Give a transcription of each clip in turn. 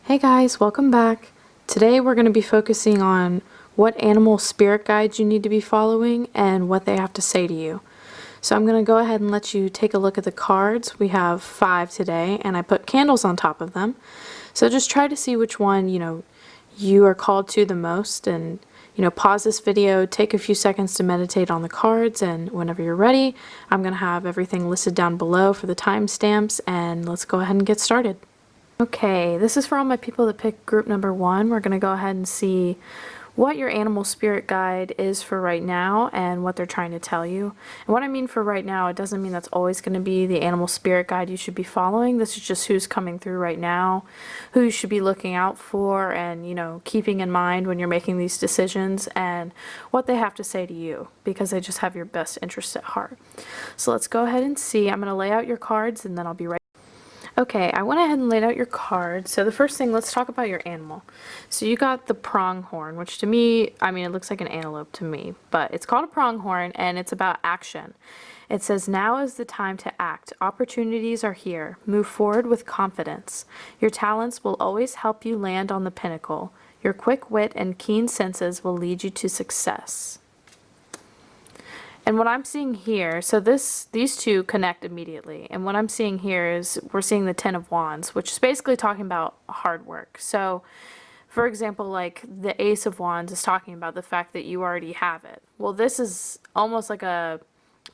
Hey guys, welcome back. Today we're going to be focusing on what animal spirit guides you need to be following and what they have to say to you. So I'm going to go ahead and let you take a look at the cards. We have 5 today and I put candles on top of them. So just try to see which one, you are called to the most, and pause this video, take a few seconds to meditate on the cards, and whenever you're ready, I'm going to have everything listed down below for the timestamps, and let's go ahead and get started. Okay, this is for all my people that picked group number 1. We're going to go ahead and see what your animal spirit guide is for right now and what they're trying to tell you. And what I mean for right now, it doesn't mean that's always going to be the animal spirit guide you should be following. This is just who's coming through right now, who you should be looking out for, and keeping in mind when you're making these decisions, and what they have to say to you, because they just have your best interest at heart. So let's go ahead and see. I'm going to lay out your cards and then I'll be right. Okay, I went ahead and laid out your cards. So the first thing, let's talk about your animal. So you got the pronghorn, which to me, it looks like an antelope to me, but it's called a pronghorn and it's about action. It says, now is the time to act. Opportunities are here. Move forward with confidence. Your talents will always help you land on the pinnacle. Your quick wit and keen senses will lead you to success. And what I'm seeing here, so these two connect immediately. And what I'm seeing here is we're seeing the Ten of Wands, which is basically talking about hard work. So, for example, like the Ace of Wands is talking about the fact that you already have it. Well, this is almost like a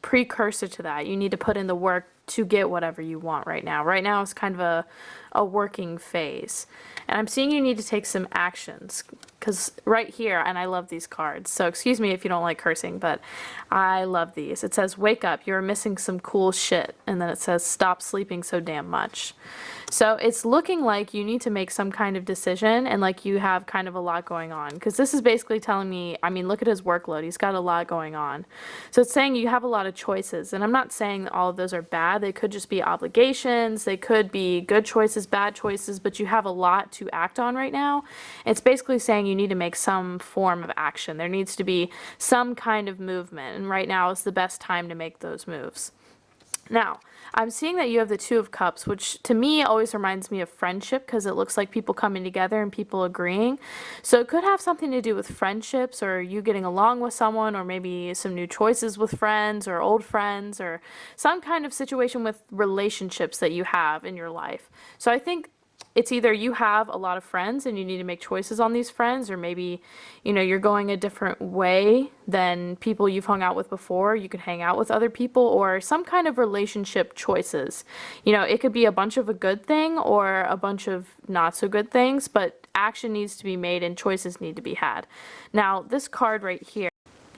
precursor to that. You need to put in the work to get whatever you want right now. Right now it's kind of a working phase. And I'm seeing you need to take some actions, because right here, and I love these cards, so excuse me if you don't like cursing, but I love these. It says, wake up, you're missing some cool shit. And then it says, stop sleeping so damn much. So it's looking like you need to make some kind of decision, and like you have kind of a lot going on, because this is basically telling me, look at his workload. He's got a lot going on. So it's saying you have a lot of choices, and I'm not saying that all of those are bad. They could just be obligations. They could be good choices, bad choices, but you have a lot to act on right now. It's basically saying you need to make some form of action. There needs to be some kind of movement, and right now is the best time to make those moves. Now, I'm seeing that you have the Two of Cups, which to me always reminds me of friendship, because it looks like people coming together and people agreeing. So it could have something to do with friendships, or you getting along with someone, or maybe some new choices with friends or old friends, or some kind of situation with relationships that you have in your life. So I think it's either you have a lot of friends and you need to make choices on these friends, or maybe, you're going a different way than people you've hung out with before. You could hang out with other people, or some kind of relationship choices. It could be a bunch of a good thing or a bunch of not so good things, but action needs to be made and choices need to be had. Now, this card right here,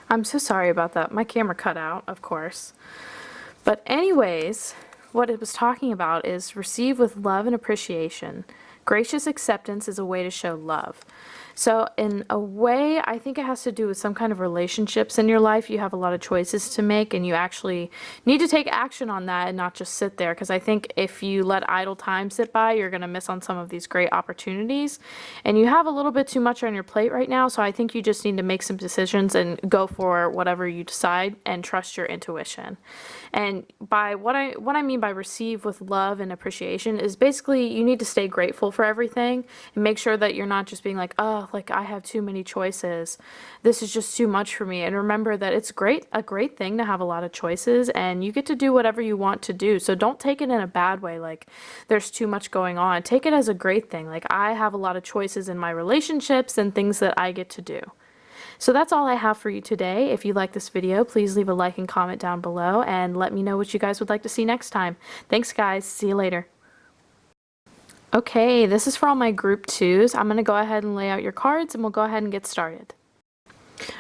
I'm so sorry about that. My camera cut out, of course. But anyways, what it was talking about is receive with love and appreciation. Gracious acceptance is a way to show love. So in a way, I think it has to do with some kind of relationships in your life. You have a lot of choices to make, and you actually need to take action on that and not just sit there. Because I think if you let idle time sit by, you're going to miss on some of these great opportunities. And you have a little bit too much on your plate right now. So I think you just need to make some decisions and go for whatever you decide and trust your intuition. And by what I mean by receive with love and appreciation is basically you need to stay grateful for everything and make sure that you're not just being like, oh, like I have too many choices. This is just too much for me. And remember that it's a great thing to have a lot of choices, and you get to do whatever you want to do. So don't take it in a bad way, like there's too much going on. Take it as a great thing. Like I have a lot of choices in my relationships and things that I get to do. So that's all I have for you today. If you like this video, please leave a like and comment down below and let me know what you guys would like to see next time. Thanks guys, see you later. Okay, this is for all my group 2s. I'm going to go ahead and lay out your cards and we'll go ahead and get started.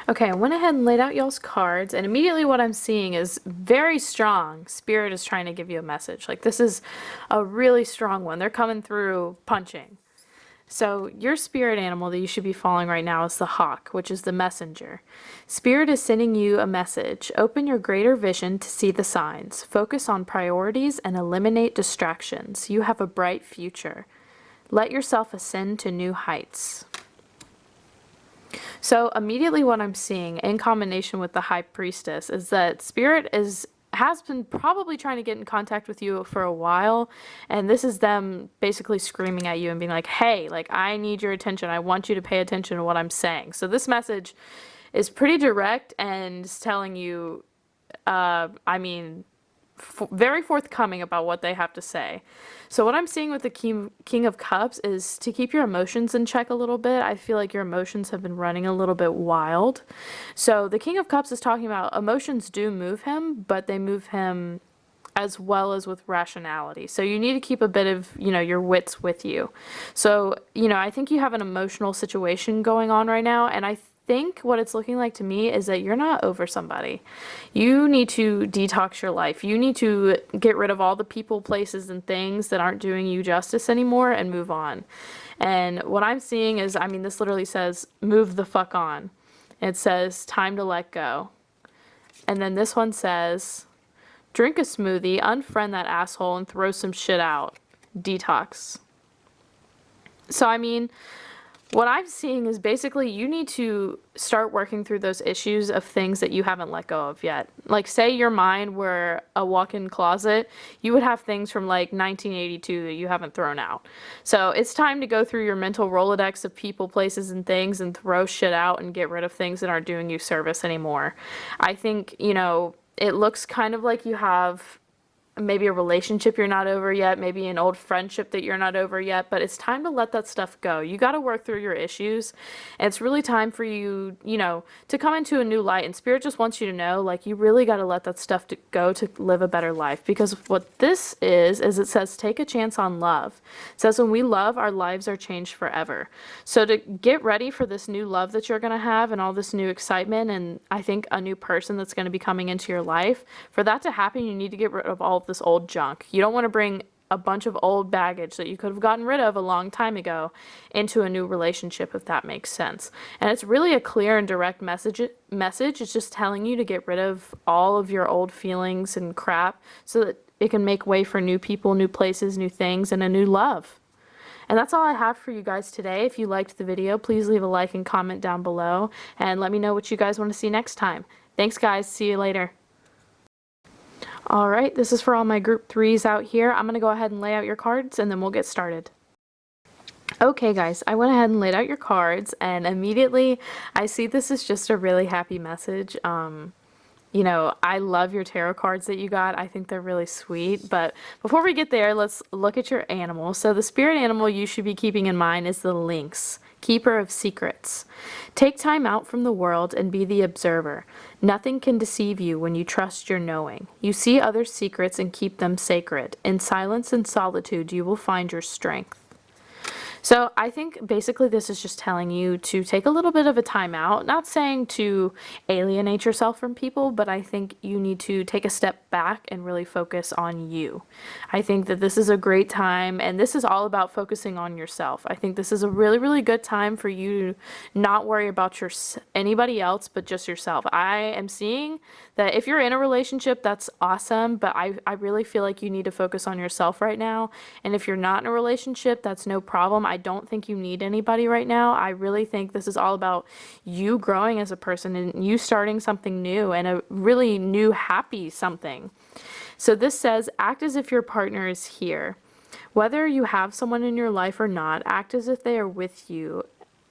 Okay, I went ahead and laid out y'all's cards, and immediately what I'm seeing is very strong. Spirit is trying to give you a message. Like this is a really strong one. They're coming through punching. So your spirit animal that you should be following right now is the hawk, which is the messenger. Spirit is sending you a message. Open your greater vision to see the signs. Focus on priorities and eliminate distractions. You have a bright future. Let yourself ascend to new heights. So immediately what I'm seeing in combination with the high priestess is that spirit is has been probably trying to get in contact with you for a while, and this is them basically screaming at you and being like, hey, like, I need your attention. I want you to pay attention to what I'm saying. So this message is pretty direct and is telling you, I mean, very forthcoming about what they have to say. So what I'm seeing with the King of Cups is to keep your emotions in check a little bit. I feel like your emotions have been running a little bit wild. So the King of Cups is talking about emotions do move him, but they move him as well as with rationality. So you need to keep a bit of, your wits with you. So, I think you have an emotional situation going on right now, and I think what it's looking like to me is that you're not over somebody. You need to detox your life. You need to get rid of all the people, places, and things that aren't doing you justice anymore and move on. And what I'm seeing is, this literally says, move the fuck on. It says, time to let go. And then this one says, drink a smoothie, unfriend that asshole, and throw some shit out. Detox. So, what I'm seeing is basically you need to start working through those issues of things that you haven't let go of yet. Like, say your mind were a walk-in closet, you would have things from like 1982 that you haven't thrown out. So it's time to go through your mental Rolodex of people, places, and things and throw shit out and get rid of things that aren't doing you service anymore. I think, it looks kind of like you have maybe a relationship you're not over yet, maybe an old friendship that you're not over yet, but it's time to let that stuff go. You got to work through your issues, and it's really time for you, to come into a new light, and Spirit just wants you to know, like, you really got to let that stuff go to live a better life, because what this is it says, take a chance on love. It says when we love, our lives are changed forever. So to get ready for this new love that you're going to have and all this new excitement, and I think a new person that's going to be coming into your life, for that to happen, you need to get rid of all of this old junk. You don't want to bring a bunch of old baggage that you could have gotten rid of a long time ago into a new relationship, if that makes sense. And it's really a clear and direct message. It's just telling you to get rid of all of your old feelings and crap so that it can make way for new people, new places, new things, and a new love. And that's all I have for you guys today. If you liked the video, please leave a like and comment down below, and let me know what you guys want to see next time. Thanks, guys. See you later. Alright, this is for all my group 3s out here. I'm going to go ahead and lay out your cards, and then we'll get started. Okay guys, I went ahead and laid out your cards, and immediately I see this is just a really happy message. I love your tarot cards that you got. I think they're really sweet. But before we get there, let's look at your animal. So the spirit animal you should be keeping in mind is the lynx, keeper of secrets. Take time out from the world and be the observer. Nothing can deceive you when you trust your knowing. You see others' secrets and keep them sacred. In silence and solitude, you will find your strength. So I think basically this is just telling you to take a little bit of a time out, not saying to alienate yourself from people, but I think you need to take a step back and really focus on you. I think that this is a great time, and this is all about focusing on yourself. I think this is a really, really good time for you to not worry about anybody else, but just yourself. I am seeing that if you're in a relationship, that's awesome, but I really feel like you need to focus on yourself right now. And if you're not in a relationship, that's no problem. I don't think you need anybody right now. I really think this is all about you growing as a person and you starting something new and a really new, happy something. So this says, act as if your partner is here. Whether you have someone in your life or not, act as if they are with you,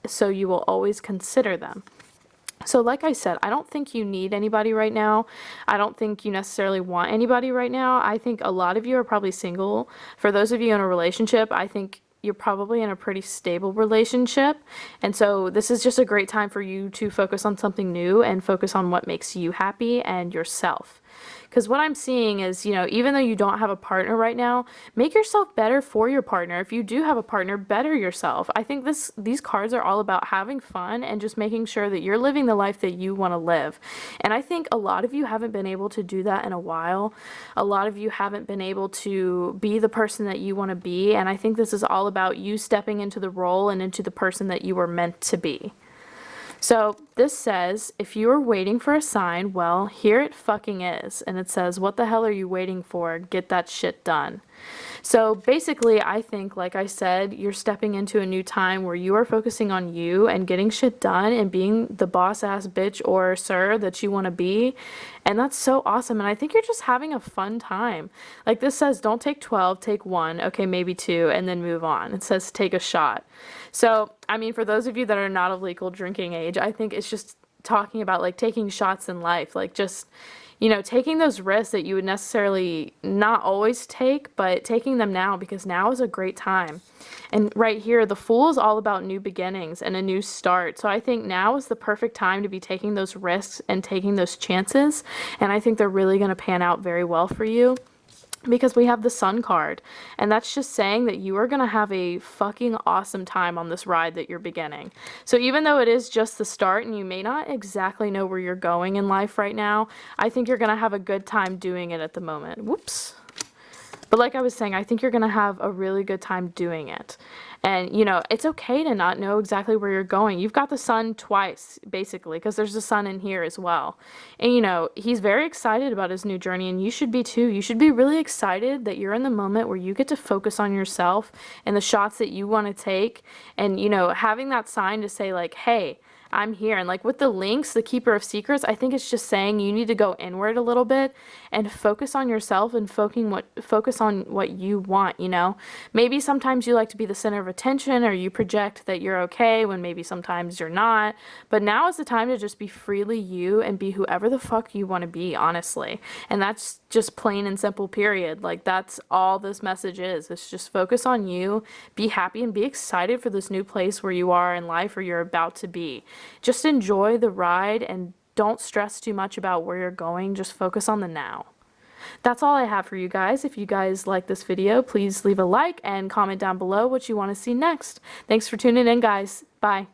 so you will always consider them. So like I said, I don't think you need anybody right now. I don't think you necessarily want anybody right now. I think a lot of you are probably single. For those of you in a relationship, I think you're probably in a pretty stable relationship. And so this is just a great time for you to focus on something new and focus on what makes you happy and yourself. Because what I'm seeing is, even though you don't have a partner right now, make yourself better for your partner. If you do have a partner, better yourself. I think these cards are all about having fun and just making sure that you're living the life that you want to live. And I think a lot of you haven't been able to do that in a while. A lot of you haven't been able to be the person that you want to be. And I think this is all about you stepping into the role and into the person that you were meant to be. So this says, if you are waiting for a sign, well, here it fucking is. And it says, what the hell are you waiting for? Get that shit done. So basically, I think, like I said, you're stepping into a new time where you are focusing on you and getting shit done and being the boss ass bitch or sir that you want to be. And that's so awesome. And I think you're just having a fun time. Like this says, don't take 12, take one, okay, maybe two, and then move on. It says, take a shot. So, I mean, for those of you that are not of legal drinking age, I think it's just talking about like taking shots in life, like just, you know, taking those risks that you would necessarily not always take, but taking them now because now is a great time. And right here, the Fool is all about new beginnings and a new start. So I think now is the perfect time to be taking those risks and taking those chances. And I think they're really going to pan out very well for you. Because we have the Sun card, and that's just saying that you are going to have a fucking awesome time on this ride that you're beginning. So even though it is just the start and you may not exactly know where you're going in life right now, I think you're going to have a good time doing it at the moment. Whoops. But like I was saying, I think you're going to have a really good time doing it. And, you know, it's okay to not know exactly where you're going. You've got the Sun twice, basically, because there's the Sun in here as well. And, you know, he's very excited about his new journey, and you should be too. You should be really excited that you're in the moment where you get to focus on yourself and the shots that you want to take. And, you know, having that sign to say, like, hey, I'm here. And like with the links, the Keeper of Secrets, I think it's just saying you need to go inward a little bit and focus on yourself and focus on what you want, you know? Maybe sometimes you like to be the center of attention or you project that you're okay when maybe sometimes you're not. But now is the time to just be freely you and be whoever the fuck you want to be, honestly. And that's just plain and simple, period. Like that's all this message is. It's just focus on you, be happy and be excited for this new place where you are in life or you're about to be. Just enjoy the ride and don't stress too much about where you're going. Just focus on the now. That's all I have for you guys. If you guys like this video, please leave a like and comment down below what you want to see next. Thanks for tuning in, guys. Bye.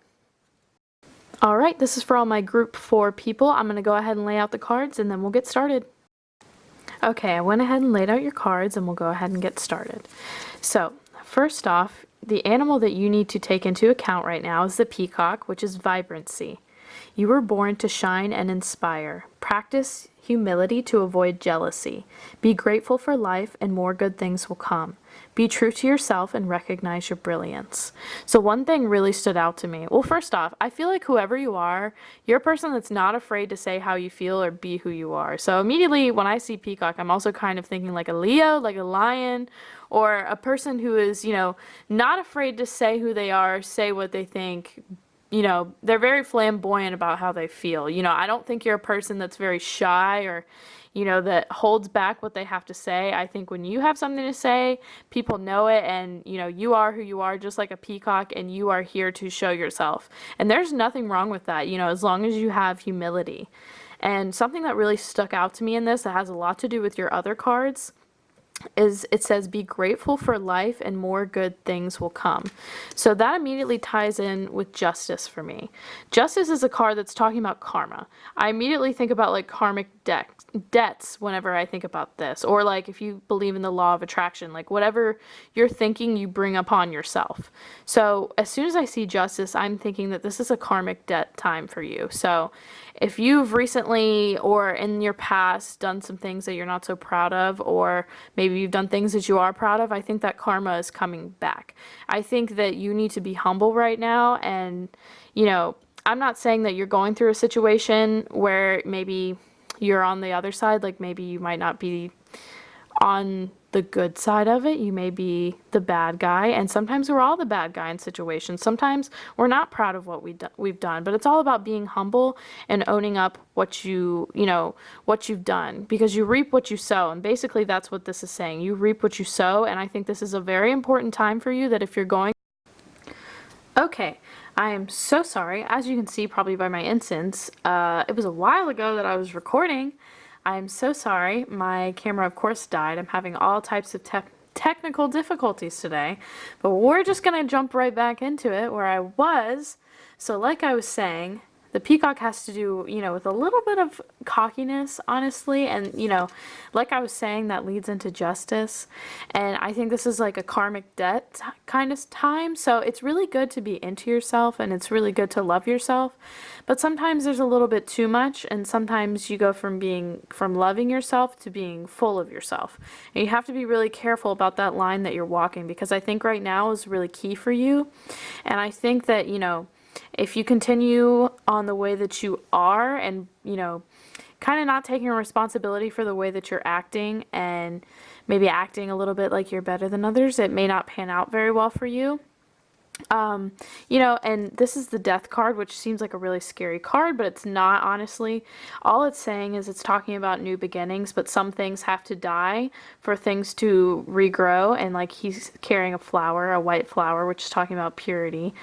Alright, this is for all my group 4 people. I'm going to go ahead and lay out the cards and then we'll get started. Okay, I went ahead and laid out your cards and we'll go ahead and get started. So, first off, the animal that you need to take into account right now is the peacock, which is vibrancy. You were born to shine and inspire. Practice humility to avoid jealousy. Be grateful for life and more good things will come. Be true to yourself and recognize your brilliance. So one thing really stood out to me. Well, first off, I feel like whoever you are, you're a person that's not afraid to say how you feel or be who you are. So immediately when I see peacock, I'm also kind of thinking like a Leo, like a lion, or a person who is, you know, not afraid to say who they are, say what they think. You know, they're very flamboyant about how they feel. You know, I don't think you're a person that's very shy or, you know, that holds back what they have to say. I think when you have something to say, people know it and, you know, you are who you are, just like a peacock, and you are here to show yourself. And there's nothing wrong with that, you know, as long as you have humility. And something that really stuck out to me in this that has a lot to do with your other cards is it says be grateful for life and more good things will come. So that immediately ties in with justice for me. Justice is a card that's talking about karma. I immediately think about like karmic debts whenever I think about this, or like if you believe in the law of attraction, like whatever you're thinking you bring upon yourself. So as soon as I see justice, I'm thinking that this is a karmic debt time for you. So if you've recently or in your past done some things that you're not so proud of, or maybe you've done things that you are proud of, I think that karma is coming back. I think that you need to be humble right now. And, you know, I'm not saying that you're going through a situation where maybe you're on the other side, like maybe you might not be on the good side of it, you may be the bad guy, and sometimes we're all the bad guy in situations. Sometimes we're not proud of what we've done, but it's all about being humble and owning up what you know, what you've done, because you reap what you sow, and basically that's what this is saying. You reap what you sow, and I think this is a very important time for you that if you're going... Okay, I am so sorry. As you can see probably by my incense, it was a while ago that I was recording. I'm so sorry. My camera, of course, died. I'm having all types of technical difficulties today, but we're just going to jump right back into it where I was. So like I was saying, The peacock has to do, with a little bit of cockiness, honestly. And, like I was saying, that leads into justice. And I think this is like a karmic debt kind of time. So it's really good to be into yourself and it's really good to love yourself. But sometimes there's a little bit too much. And sometimes you go from loving yourself to being full of yourself. And you have to be really careful about that line that you're walking, because I think right now is really key for you. And I think that, if you continue on the way that you are and, kind of not taking responsibility for the way that you're acting and maybe acting a little bit like you're better than others, it may not pan out very well for you. And this is the death card, which seems like a really scary card, but it's not, honestly. All it's saying is it's talking about new beginnings, but some things have to die for things to regrow. And like he's carrying a flower, a white flower, which is talking about purity.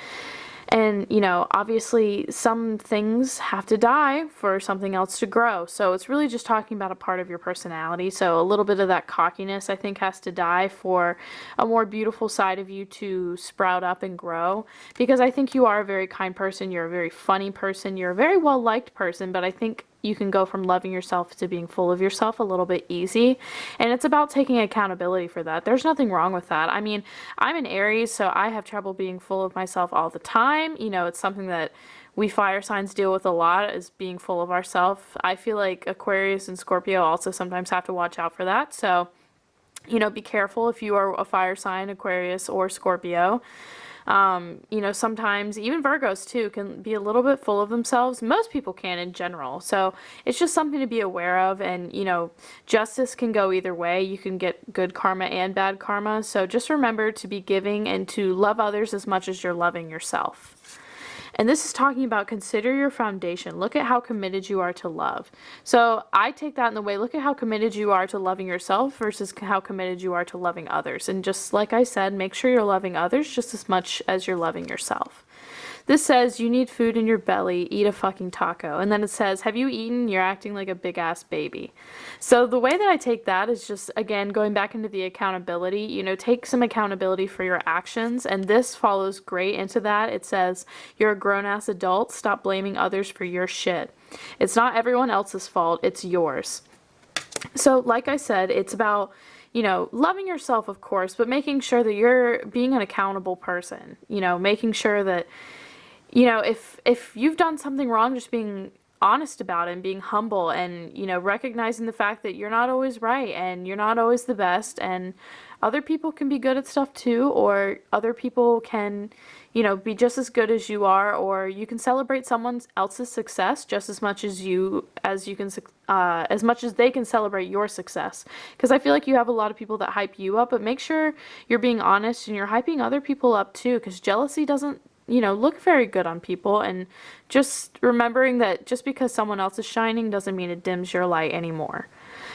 And, obviously some things have to die for something else to grow. So it's really just talking about a part of your personality. So a little bit of that cockiness, I think, has to die for a more beautiful side of you to sprout up and grow. Because I think you are a very kind person. You're a very funny person. You're a very well-liked person. But I think you can go from loving yourself to being full of yourself a little bit easy. And it's about taking accountability for that. There's nothing wrong with that. I mean, I'm an Aries, so I have trouble being full of myself all the time. It's something that we fire signs deal with a lot, is being full of ourselves. I feel like Aquarius and Scorpio also sometimes have to watch out for that. So, be careful if you are a fire sign, Aquarius or Scorpio. Sometimes even Virgos too can be a little bit full of themselves. Most people can in general. So it's just something to be aware of. And, justice can go either way. You can get good karma and bad karma. So just remember to be giving and to love others as much as you're loving yourself. And this is talking about consider your foundation. Look at how committed you are to love. So I take that in the way, look at how committed you are to loving yourself versus how committed you are to loving others. And just like I said, make sure you're loving others just as much as you're loving yourself. This says you need food in your belly, eat a fucking taco. And then it says, have you eaten? You're acting like a big ass baby. So the way that I take that is just, again, going back into the accountability, take some accountability for your actions. And this follows great into that. It says, you're a grown ass adult. Stop blaming others for your shit. It's not everyone else's fault. It's yours. So like I said, it's about, loving yourself, of course, but making sure that you're being an accountable person, making sure that, if you've done something wrong, just being honest about it and being humble and, recognizing the fact that you're not always right and you're not always the best, and other people can be good at stuff too, or other people can, be just as good as you are, or you can celebrate someone else's success just as much as as much as they can celebrate your success. Because I feel like you have a lot of people that hype you up, but make sure you're being honest and you're hyping other people up too, because jealousy doesn't look very good on people. And just remembering that just because someone else is shining doesn't mean it dims your light anymore.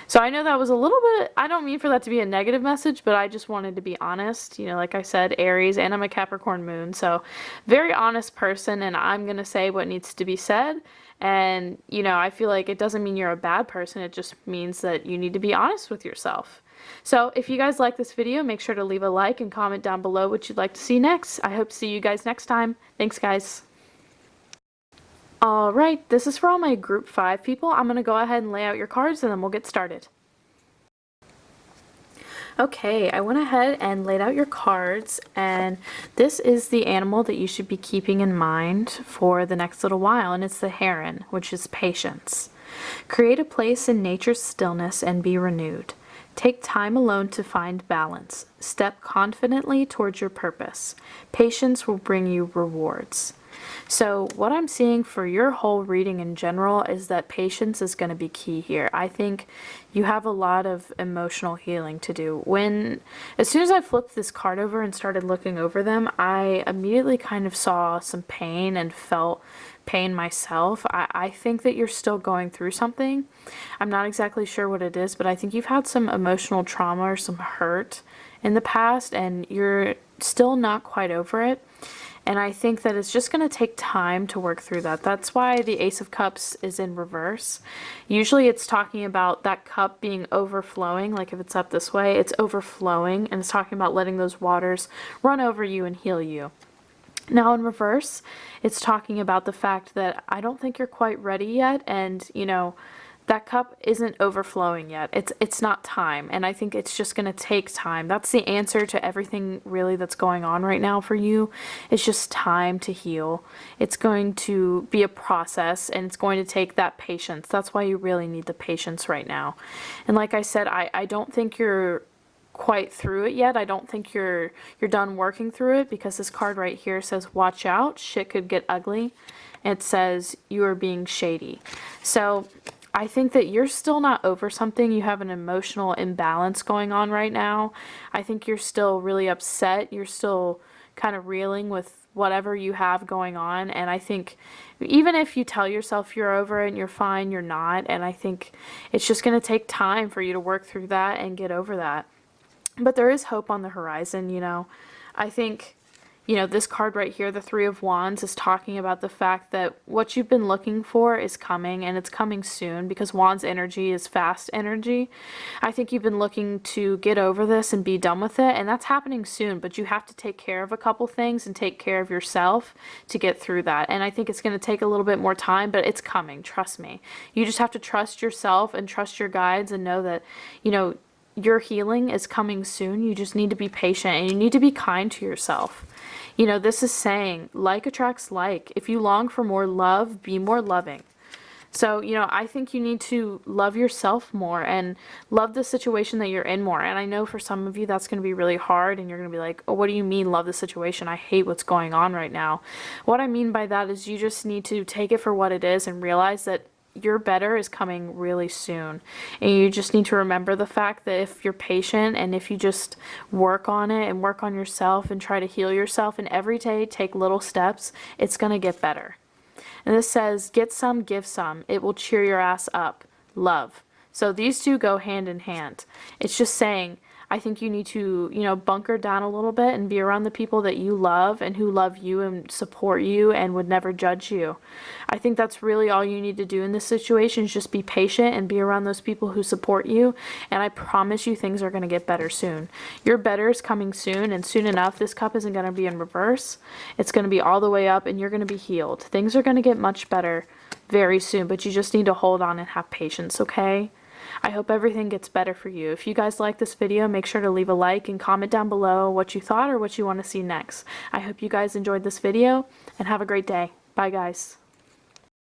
So I know that was a little bit, I don't mean for that to be a negative message, but I just wanted to be honest. Like I said, Aries, and I'm a Capricorn moon, so very honest person, and I'm going to say what needs to be said. And, I feel like it doesn't mean you're a bad person. It just means that you need to be honest with yourself. So if you guys like this video, make sure to leave a like and comment down below what you'd like to see next. I hope to see you guys next time. Thanks, guys. Alright, this is for all my group 5 people. I'm going to go ahead and lay out your cards and then we'll get started. Okay, I went ahead and laid out your cards, and this is the animal that you should be keeping in mind for the next little while, and it's the heron, which is patience. Create a place in nature's stillness and be renewed. Take time alone to find balance. Step confidently towards your purpose. Patience will bring you rewards. So what I'm seeing for your whole reading in general is that patience is going to be key here. I think you have a lot of emotional healing to do. As soon as I flipped this card over and started looking over them, I immediately kind of saw some pain and felt pain myself. I think that you're still going through something. I'm not exactly sure what it is, but I think you've had some emotional trauma or some hurt in the past, and you're still not quite over it. And I think that it's just going to take time to work through that. That's why the Ace of Cups is in reverse. Usually it's talking about that cup being overflowing, like if it's up this way, it's overflowing, and it's talking about letting those waters run over you and heal you. Now in reverse, it's talking about the fact that I don't think you're quite ready yet, and that cup isn't overflowing yet. It's not time, and I think it's just going to take time. That's the answer to everything really that's going on right now for you. It's just time to heal. It's going to be a process, and it's going to take that patience. That's why you really need the patience right now. And like I said, I don't think you're quite through it yet. I don't think you're done working through it, because this card right here says watch out, shit could get ugly. It says you are being shady. So I think that you're still not over something. You have an emotional imbalance going on right now. I think you're still really upset. You're still kind of reeling with whatever you have going on. And I think even if you tell yourself you're over it and you're fine, you're not. And I think it's just going to take time for you to work through that and get over that. But there is hope on the horizon. I think, this card right here, the Three of Wands, is talking about the fact that what you've been looking for is coming, and it's coming soon, because Wands energy is fast energy. I think you've been looking to get over this and be done with it, and that's happening soon, but you have to take care of a couple things and take care of yourself to get through that. And I think it's going to take a little bit more time, but it's coming, trust me. You just have to trust yourself and trust your guides and know that, your healing is coming soon. You just need to be patient, and you need to be kind to yourself. This is saying like attracts like. If you long for more love, be more loving. So, I think you need to love yourself more and love the situation that you're in more. And I know for some of you that's going to be really hard, and you're going to be like, oh, what do you mean love the situation? I hate what's going on right now. What I mean by that is you just need to take it for what it is and realize that your better is coming really soon. And you just need to remember the fact that if you're patient and if you just work on it and work on yourself and try to heal yourself, and every day take little steps, it's going to get better. And this says, get some, give some. It will cheer your ass up. Love. So these two go hand in hand. It's just saying, I think you need to, bunker down a little bit and be around the people that you love and who love you and support you and would never judge you. I think that's really all you need to do in this situation, is just be patient and be around those people who support you. And I promise you things are going to get better soon. Your better is coming soon, and soon enough, this cup isn't going to be in reverse. It's going to be all the way up, and you're going to be healed. Things are going to get much better very soon, but you just need to hold on and have patience, okay? I hope everything gets better for you. If you guys like this video, make sure to leave a like and comment down below what you thought or what you want to see next. I hope you guys enjoyed this video, and have a great day. Bye guys.